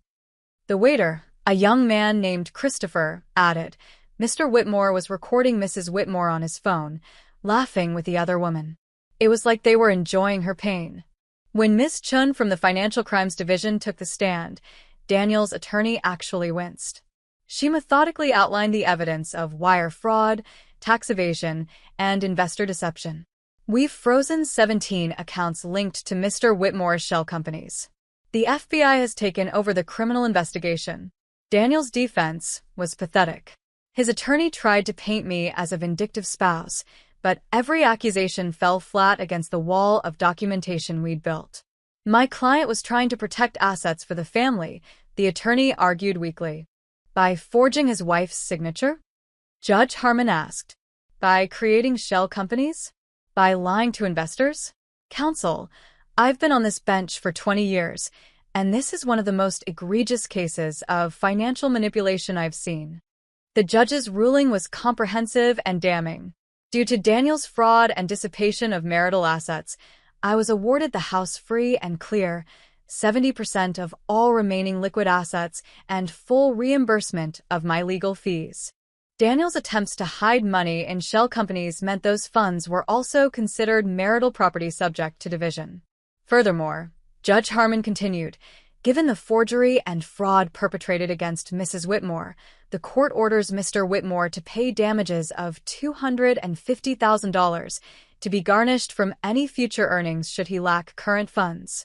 The waiter, a young man named Christopher, added, Mr. Whitmore was recording Mrs. Whitmore on his phone, laughing with the other woman. It was like they were enjoying her pain. When Miss Chun from the Financial Crimes Division took the stand, Daniel's attorney actually winced. She methodically outlined the evidence of wire fraud, tax evasion, and investor deception. We've frozen 17 accounts linked to Mr. Whitmore's shell companies. The FBI has taken over the criminal investigation. Daniel's defense was pathetic. His attorney tried to paint me as a vindictive spouse, but every accusation fell flat against the wall of documentation we'd built. My client was trying to protect assets for the family, the attorney argued weakly. By forging his wife's signature? Judge Harmon asked. By creating shell companies? By lying to investors? Counsel, I've been on this bench for 20 years, and this is one of the most egregious cases of financial manipulation I've seen. The judge's ruling was comprehensive and damning. Due to Daniel's fraud and dissipation of marital assets, I was awarded the house free and clear, 70% of all remaining liquid assets, and full reimbursement of my legal fees. Daniel's attempts to hide money in shell companies meant those funds were also considered marital property subject to division. Furthermore, Judge Harmon continued, given the forgery and fraud perpetrated against Mrs. Whitmore, the court orders Mr. Whitmore to pay damages of $250,000 to be garnished from any future earnings should he lack current funds.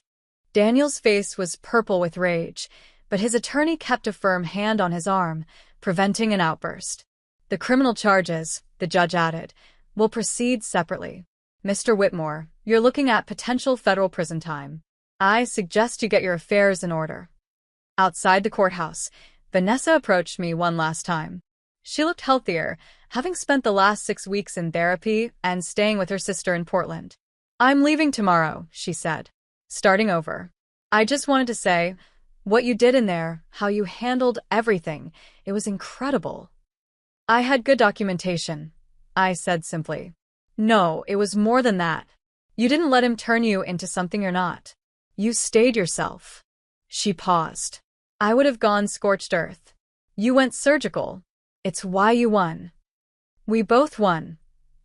Daniel's face was purple with rage, but his attorney kept a firm hand on his arm, preventing an outburst. The criminal charges, the judge added, will proceed separately. Mr. Whitmore, you're looking at potential federal prison time. I suggest you get your affairs in order. Outside the courthouse, Vanessa approached me one last time. She looked healthier, having spent the last 6 weeks in therapy and staying with her sister in Portland. I'm leaving tomorrow, she said. Starting over. I just wanted to say, what you did in there, how you handled everything, it was incredible. I had good documentation, I said simply. No, it was more than that. You didn't let him turn you into something you're not. You stayed yourself. She paused. I would have gone scorched earth. You went surgical. It's why you won. We both won,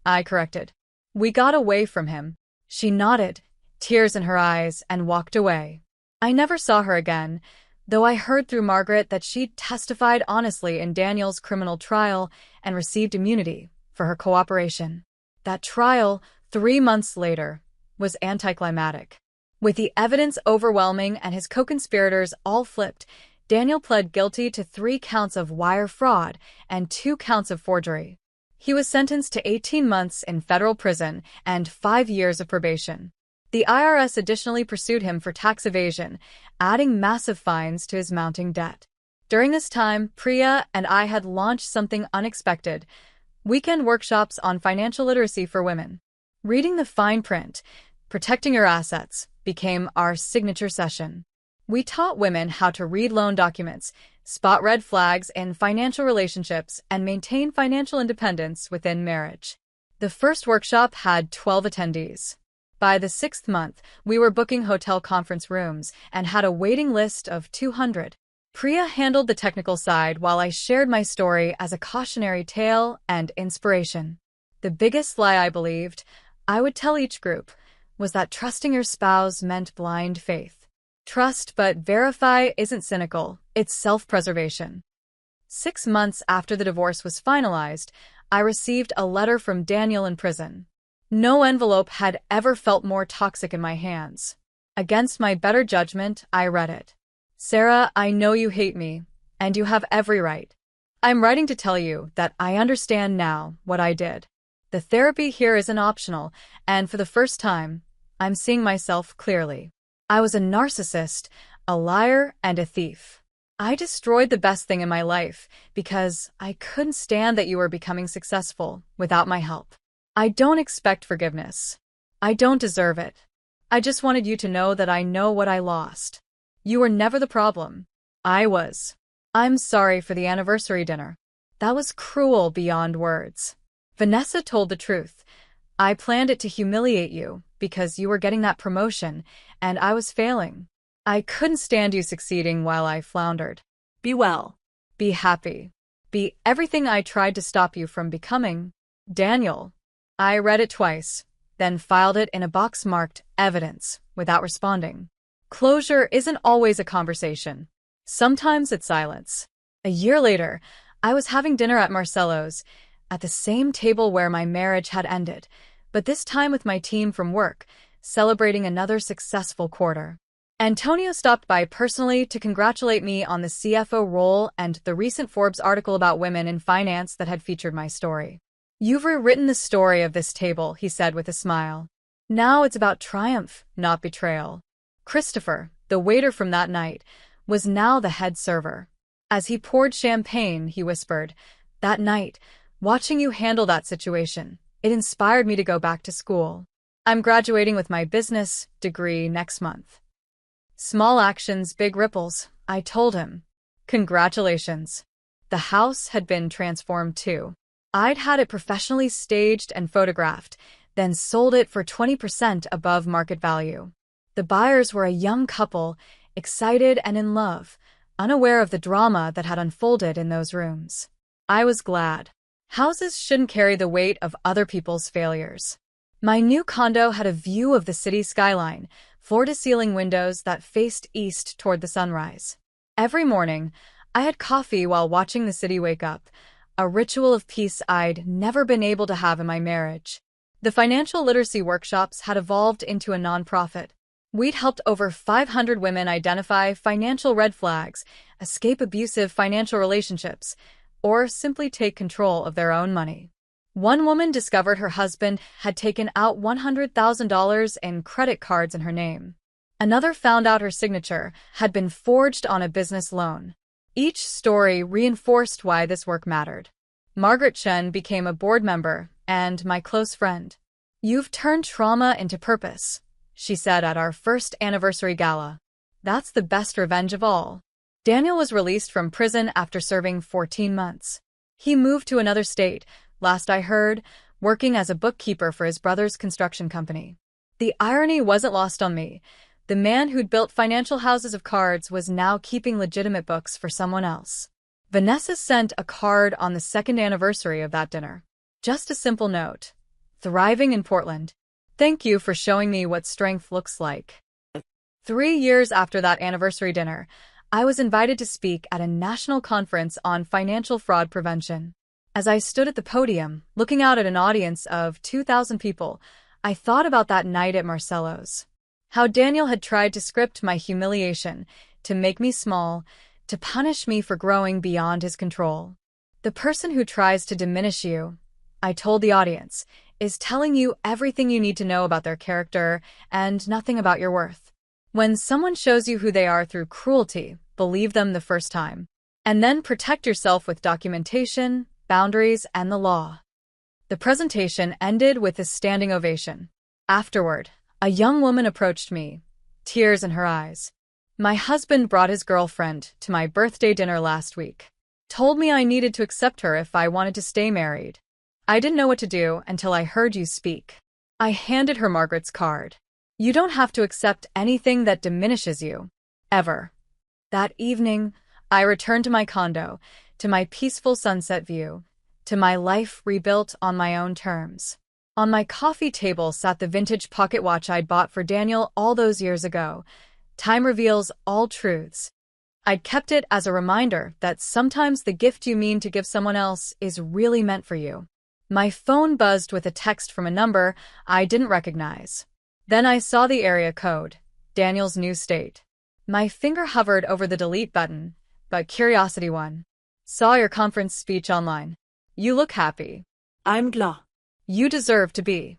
I corrected. We got away from him. She nodded, tears in her eyes, and walked away. I never saw her again, though I heard through Margaret that she'd testified honestly in Daniel's criminal trial and received immunity for her cooperation. That trial, 3 months later, was anticlimactic. With the evidence overwhelming and his co-conspirators all flipped, Daniel pled guilty to 3 counts of wire fraud and 2 counts of forgery. He was sentenced to 18 months in federal prison and 5 years of probation. The IRS additionally pursued him for tax evasion, adding massive fines to his mounting debt. During this time, Priya and I had launched something unexpected: weekend workshops on financial literacy for women. Reading the fine print, protecting your assets, became our signature session. We taught women how to read loan documents, spot red flags in financial relationships, and maintain financial independence within marriage. The first workshop had 12 attendees. By the 6th month, we were booking hotel conference rooms and had a waiting list of 200. Priya handled the technical side while I shared my story as a cautionary tale and inspiration. The biggest lie I believed I would tell each group was that trusting your spouse meant blind faith. Trust but verify isn't cynical, it's self-preservation. 6 months after the divorce was finalized, I received a letter from Daniel in prison. No envelope had ever felt more toxic in my hands. Against my better judgment, I read it. Sarah, I know you hate me, and you have every right. I'm writing to tell you that I understand now what I did. The therapy here isn't optional, and for the first time, I'm seeing myself clearly. I was a narcissist, a liar, and a thief. I destroyed the best thing in my life because I couldn't stand that you were becoming successful without my help. I don't expect forgiveness. I don't deserve it. I just wanted you to know that I know what I lost. You were never the problem. I was. I'm sorry for the anniversary dinner. That was cruel beyond words. Vanessa told the truth. I planned it to humiliate you because you were getting that promotion and I was failing. I couldn't stand you succeeding while I floundered. Be well. Be happy. Be everything I tried to stop you from becoming. Daniel. I read it twice, then filed it in a box marked evidence without responding. Closure isn't always a conversation. Sometimes it's silence. A year later, I was having dinner at Marcello's, at the same table where my marriage had ended, but this time with my team from work, celebrating another successful quarter. Antonio stopped by personally to congratulate me on the CFO role and the recent Forbes article about women in finance that had featured my story. You've rewritten the story of this table, he said with a smile. Now it's about triumph, not betrayal. Christopher, the waiter from that night, was now the head server. As he poured champagne, he whispered, "That night, watching you handle that situation, it inspired me to go back to school. I'm graduating with my business degree next month." Small actions, big ripples, I told him. Congratulations. The house had been transformed too. I'd had it professionally staged and photographed, then sold it for 20% above market value. The buyers were a young couple, excited and in love, unaware of the drama that had unfolded in those rooms. I was glad. Houses shouldn't carry the weight of other people's failures. My new condo had a view of the city skyline, floor-to-ceiling windows that faced east toward the sunrise. Every morning, I had coffee while watching the city wake up, a ritual of peace I'd never been able to have in my marriage. The financial literacy workshops had evolved into a nonprofit. We'd helped over 500 women identify financial red flags, escape abusive financial relationships, or simply take control of their own money. One woman discovered her husband had taken out $100,000 in credit cards in her name. Another found out her signature had been forged on a business loan. Each story reinforced why this work mattered. Margaret Chen became a board member and my close friend. "You've turned trauma into purpose," she said at our first anniversary gala. "That's the best revenge of all." Daniel was released from prison after serving 14 months. He moved to another state, last I heard, working as a bookkeeper for his brother's construction company. The irony wasn't lost on me. The man who'd built financial houses of cards was now keeping legitimate books for someone else. Vanessa sent a card on the second anniversary of that dinner. Just a simple note. Thriving in Portland. Thank you for showing me what strength looks like. 3 years after that anniversary dinner, I was invited to speak at a national conference on financial fraud prevention. As I stood at the podium, looking out at an audience of 2,000 people, I thought about that night at Marcello's. How Daniel had tried to script my humiliation, to make me small, to punish me for growing beyond his control. The person who tries to diminish you, I told the audience, is telling you everything you need to know about their character and nothing about your worth. When someone shows you who they are through cruelty, believe them the first time. And then protect yourself with documentation, boundaries, and the law. The presentation ended with a standing ovation. Afterward, a young woman approached me, tears in her eyes. My husband brought his girlfriend to my birthday dinner last week. Told me I needed to accept her if I wanted to stay married. I didn't know what to do until I heard you speak. I handed her Margaret's card. You don't have to accept anything that diminishes you. Ever. That evening, I returned to my condo, to my peaceful sunset view, to my life rebuilt on my own terms. On my coffee table sat the vintage pocket watch I'd bought for Daniel all those years ago. Time reveals all truths. I'd kept it as a reminder that sometimes the gift you mean to give someone else is really meant for you. My phone buzzed with a text from a number I didn't recognize. Then I saw the area code, Daniel's new state. My finger hovered over the delete button, but curiosity won. Saw your conference speech online. You look happy. I'm glad. You deserve to be.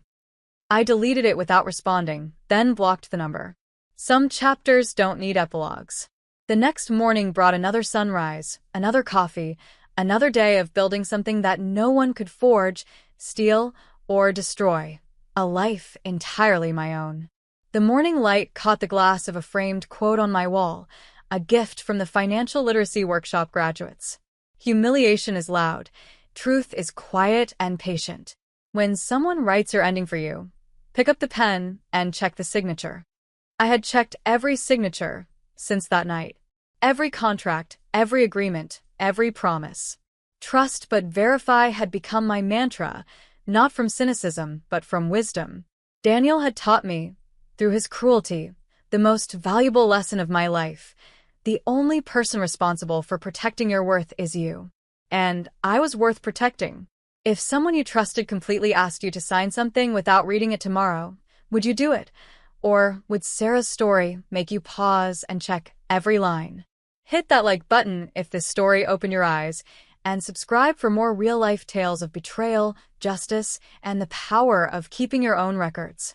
I deleted it without responding, then blocked the number. Some chapters don't need epilogues. The next morning brought another sunrise, another coffee, another day of building something that no one could forge, steal, or destroy. A life entirely my own. The morning light caught the glass of a framed quote on my wall, a gift from the Financial Literacy Workshop graduates. Humiliation is loud. Truth is quiet and patient. When someone writes your ending for you, pick up the pen and check the signature. I had checked every signature since that night. Every contract, every agreement, every promise. Trust but verify had become my mantra, not from cynicism, but from wisdom. Daniel had taught me, through his cruelty, the most valuable lesson of my life. The only person responsible for protecting your worth is you. And I was worth protecting. If someone you trusted completely asked you to sign something without reading it tomorrow, would you do it? Or would Sarah's story make you pause and check every line? Hit that like button if this story opened your eyes, and subscribe for more real-life tales of betrayal, justice, and the power of keeping your own records.